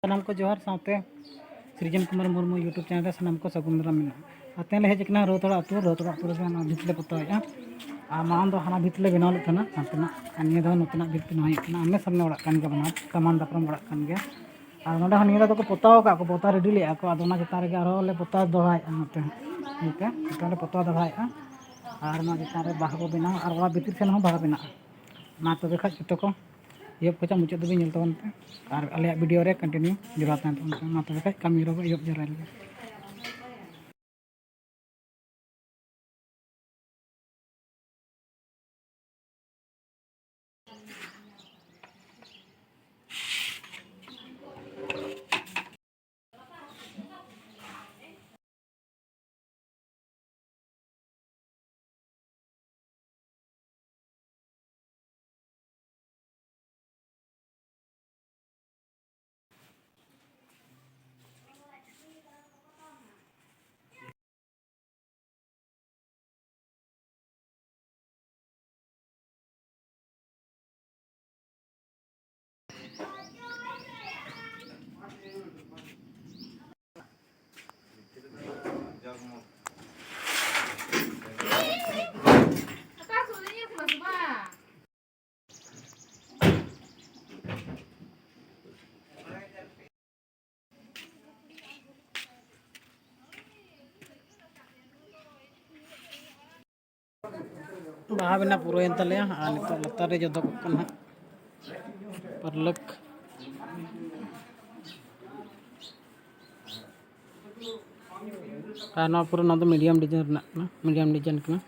सामान को जोहार साथे सृजन कुमार मुर्मू यूट्यूब चैनल सामान को सगुन दाराम आते ले हेजना रोतड़ा आतु भीतले पोताया मांग दो हाना भीतले बनाव लेना हाथना निया दो नतना भीत बनाना आमने सामने ओड़ा कान के बना सामान दापरम ओड़ा कान के और नोडा निया दो को पोताव का को पोता रेडी ले को आदोना चितान रे आरो ले पोता दोहाया नते नते चितान पोता दोहाया और ना चितान रे बाहा को बनाव और ओड़ा भीतर सेन हो बाहा बना मा तबे खा जतो को ये पचा मुझे तो भी मिलता बनते और अले वीडियो रे कंटिन्यू जुड़ाते हैं तो मा तबे खा कमी रो यो जरा ले बाहा बना पूरा तले नित लतार रे जदो परलक पूरा मीडियम डिजाइन मीडियम डिजाइन